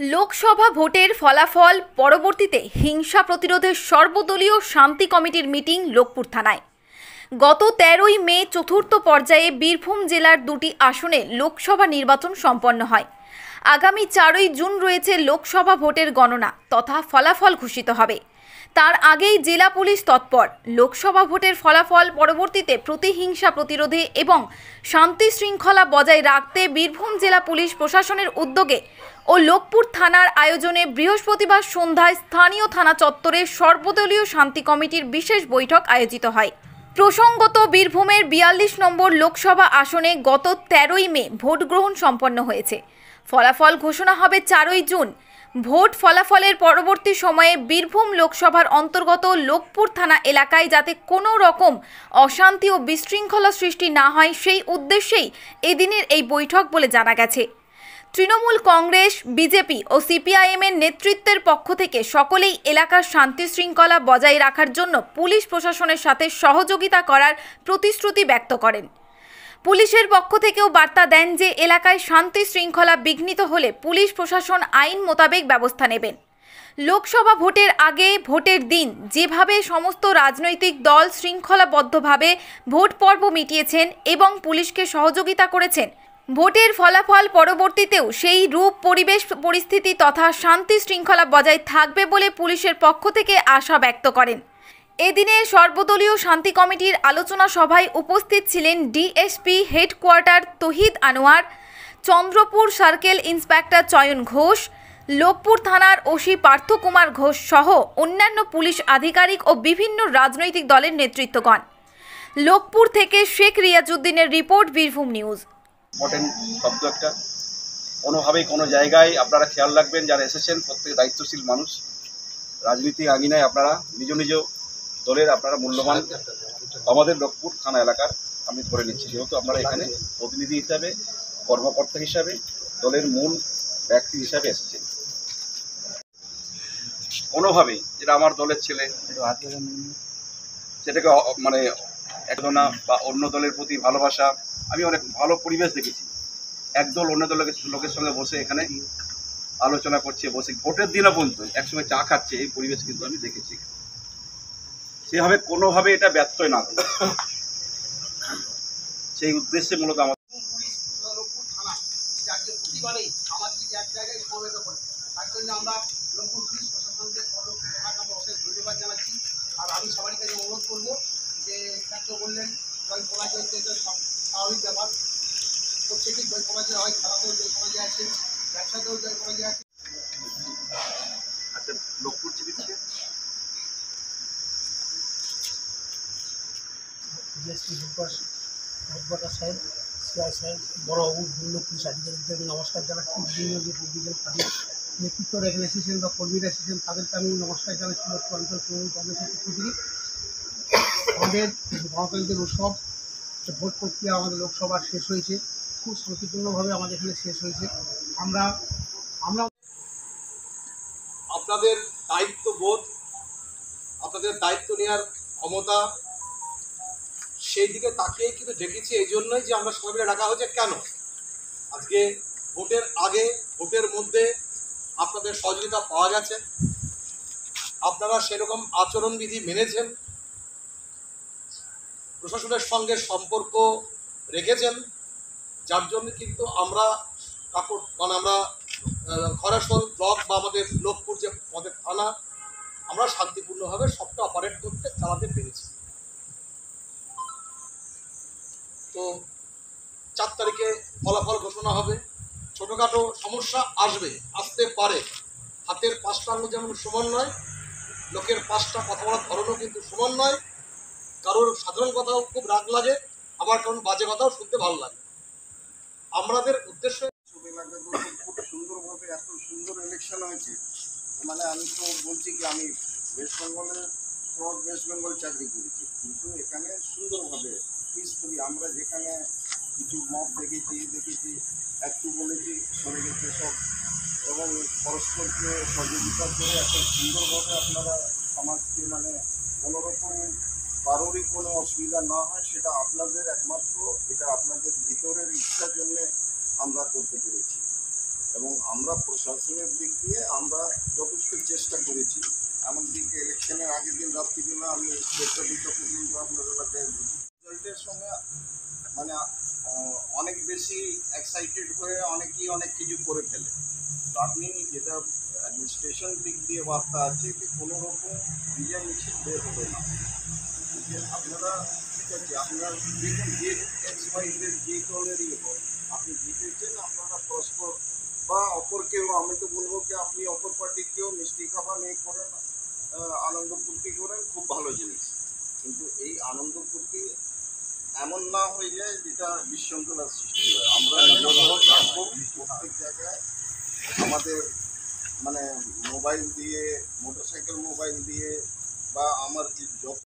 লোকসভা ভোটের ফলাফল পরবর্তীতে হিংসা প্রতিরোধে সর্বদলীয় শান্তি কমিটির মিটিং লোকপুর থানায়। গত 13ই মে চতুর্থ পর্যায়ে বীরভূম জেলার দুটি আসনে লোকসভা নির্বাচন সম্পন্ন হয়। আগামী 4ই জুন রয়েছে লোকসভা ভোটের গণনা তথা ফলাফল ঘোষিত হবে। তার আগেই জেলা পুলিশ তৎপর। লোকসভা ভোটের ফলাফল পরবর্তীতে প্রতিহিংসা প্রতিরোধে এবং শান্তি শৃঙ্খলা বজায় রাখতে বীরভূম জেলা পুলিশ প্রশাসনের উদ্যোগে ও লোকপুর থানার আয়োজনে বৃহস্পতিবার সন্ধ্যায় স্থানীয় থানা চত্বরে সর্বদলীয় শান্তি কমিটির বিশেষ বৈঠক আয়োজিত হয়। প্রসঙ্গত, বীরভূমের 42 নম্বর লোকসভা আসনে গত 13ই মে ভোট গ্রহণ সম্পন্ন হয়েছে। ফলাফল ঘোষণা হবে 4ই জুন। ভোট ফলাফলের পরবর্তী সময়ে বীরভূম লোকসভার অন্তর্গত লোকপুর থানা এলাকায় যাতে কোনো রকম অশান্তি ও বিশৃঙ্খলা সৃষ্টি না হয় সেই উদ্দেশ্যেই এদিনের এই বৈঠক বলে জানা গেছে। তৃণমূল কংগ্রেস, বিজেপি ও সিপিআইএমের নেতৃত্বের পক্ষ থেকে সকলেই এলাকার শান্তি শৃঙ্খলা বজায় রাখার জন্য পুলিশ প্রশাসনের সাথে সহযোগিতা করার প্রতিশ্রুতি ব্যক্ত করেন। পুলিশের পক্ষ থেকেও বার্তা দেন যে এলাকায় শান্তি শৃঙ্খলা বিঘ্নিত হলে পুলিশ প্রশাসন আইন মোতাবেক ব্যবস্থা নেবেন। লোকসভা ভোটের আগে ভোটের দিন যেভাবে সমস্ত রাজনৈতিক দল শৃঙ্খলাবদ্ধভাবে ভোট পর্ব মিটিয়েছেন এবং পুলিশকে সহযোগিতা করেছেন, ভোটের ফলাফল পরবর্তীতেও সেই রূপ পরিবেশ পরিস্থিতি তথা শান্তি শৃঙ্খলা বজায় থাকবে বলে পুলিশের পক্ষ থেকে আশা ব্যক্ত করেন। এদিনে সর্বদলীয় শান্তি কমিটির আলোচনা সভায় উপস্থিত ছিলেন ডিএসপি হেডকোয়ার্টার তহিদ আনোয়ার, চন্দ্রপুর সার্কেল ইন্সপেক্টর চয়ন ঘোষ, লোকপুর থানার ওসি পার্থ কুমার ঘোষ সহ অন্যান্য পুলিশ আধিকারিক ও বিভিন্ন রাজনৈতিক দলের নেতৃত্বগণ। লোকপুর থেকে শেখ রিয়াজউদ্দিনের রিপোর্ট, বীরভূম নিউজ। ইম্পর্টেন্ট শব্দ একটা, কোনোভাবেই কোনো জায়গায় আপনারা খেয়াল রাখবেন, যারা এসেছেন প্রত্যেক দায়িত্বশীল মানুষ। রাজনীতি আঙিনায় আপনারা নিজ নিজ দলের আপনারা মূল্যবান, আমাদের লোকপুর থানা এলাকার আমি ধরে নিচ্ছি, যেহেতু আপনারা এখানে প্রতিনিধি হিসাবে, কর্মকর্তা হিসাবে, দলের মূল ব্যক্তি হিসাবে এসেছেন। কোনোভাবেই যেটা আমার দলের ছেলে সেটাকে মানে একজনা বা অন্য দলের প্রতি ভালোবাসা, আমি অনেক ভালো পরিবেশ দেখেছি। একদল অন্য দলের লোকের সঙ্গে বসে এখানে আলোচনা করছে, বসে ভোটের দিনও পর্যন্ত একসঙ্গে চা খাচ্ছে, এই পরিবেশ কিন্তু আমি দেখেছি। সেভাবে কোনোভাবে এটা ব্যত্যয় না করে সেই উদ্দেশ্যে মূলত আমাদের আমরা লোকপুর পুলিশ প্রশাসনকে ধন্যবাদ জানাচ্ছি। আর আমি সবারই কাছে অনুরোধ করবো যে ডাক্তার বললেন জয় পরাজয় স্বাভাবিক ব্যাপার, প্রত্যেকেই জয় পরাজয় হয়, খেলাতেও জয় পরাজয় আছে, ব্যবসাতেও জয় পরাজয় আছে। আচ্ছা, লোকপুর টিভি থেকে ডিএসপি হেডকোয়ার্টার সাহেব, সিআই সাহেব, বড়বাবু, বিভিন্ন পুলিশ আধিকারিকদের নমস্কার জানাচ্ছি। বিভিন্ন যে পলিটিক্যাল পার্টির নেতৃত্বরা এখানে এসেছেন বা কর্মীরা এসেছেন তাদেরকে আমি নমস্কার জানাচ্ছি। লোকপুর অঞ্চল তৃণমূল কংগ্রেসের পক্ষ থেকে আমাদের গণতন্ত্রের উৎসব ভোট প্রক্রিয়া আমাদের লোকসভা শেষ হয়েছে, খুব শান্তিপূর্ণভাবে আমাদের এখানে শেষ হয়েছে। আমরা আপনাদের দায়িত্ববোধ, আপনাদের দায়িত্ব নেওয়ার ক্ষমতা, সেই দিকে তাকিয়ে কিন্তু ডেকেছি এই জন্যই যে আমরা সবাই মিলে ডাকা হয়েছে। কেন আজকে ভোটের আগে ভোটের মধ্যে আপনাদের সহযোগিতা পাওয়া গেছে, আপনারা সেরকম আচরণবিধি মেনেছেন, প্রশাসনের সঙ্গে সম্পর্ক রেখেছেন, যার জন্য কিন্তু আমরা আমরা খরাসল ব্লক বা আমাদের লোকপুর যে আমাদের থানা, আমরা শান্তিপূর্ণভাবে সবটা অপারেট করতে চালাতে পেরেছি। তো 4 তারিখে ফলাফল ঘোষণা হবে। ছোটোখাটো সমস্যা আসতে পারে, হাতের 5টা আঙুল যেমন সমান নয়, লোকের 5টা কথা বলার ধরনও কিন্তু সমান নয়। কারোর সাধারণ কথাও খুব রাগ লাগে, আবার কারণ বাজে কথাও শুনতে ভালো লাগে। আমাদের উদ্দেশ্য খুব সুন্দরভাবে এত সুন্দর ইলেকশন হয়েছে, মানে আমি তো বলছি কি আমি ওয়েস্ট বেঙ্গল চাকরি করেছি, কিন্তু এখানে সুন্দরভাবে পিসফুলি আমরা যেখানে কিছু মত দেখেছি একটু বলেছি সরে গেছে সব, এবং পরস্পরকে সহযোগিতা করে এত সুন্দরভাবে আপনারা সমাজকে মানে কোনোরকম কারোরই কোনো অসুবিধা না হয় সেটা আপনাদের একমাত্র, এটা আপনাদের ভিতরের ইচ্ছার জন্যে আমরা করতে পেরেছি। এবং আমরা প্রশাসনের দিক দিয়ে আমরা যথেষ্ট চেষ্টা করেছি। এমনকি ইলেকশনের আগের দিন রাত্রিবেলা আমি চেষ্টা দিতে পর্যন্ত আপনার এলাকায় রেজাল্টের সঙ্গে মানে অনেক বেশি এক্সাইটেড হয়ে অনেকেই অনেক কিছু করে ফেলে। তো আপনি যেটা অ্যাডমিনিস্ট্রেশন দিক দিয়ে বার্তা আছে যে কোনো রকম বিজয় মিছিল বের হবে না। যে আপনারা ঠিক আছে, আপনার দেখুন যে এক্স-ওয়াই-জেড যে দলেরই হোক, আপনি জিতেছেন, আপনারা পরস্পর বা অপরকেও, আমি তো বলবো যে আপনি অপর পার্টিকেও মিষ্টি খাবার নিয়ে করেন, আনন্দ ফুর্তি করেন, খুব ভালো জিনিস। কিন্তু এই আনন্দ ফুর্তি এমন না হয়ে যায় যেটা বিশৃঙ্খলার সৃষ্টি হয়। আমরা নজর রাখবো প্রত্যেক জায়গায়। আমাদের মানে মোবাইল দিয়ে, মোটরসাইকেল মোবাইল দিয়ে বা আমার যে যত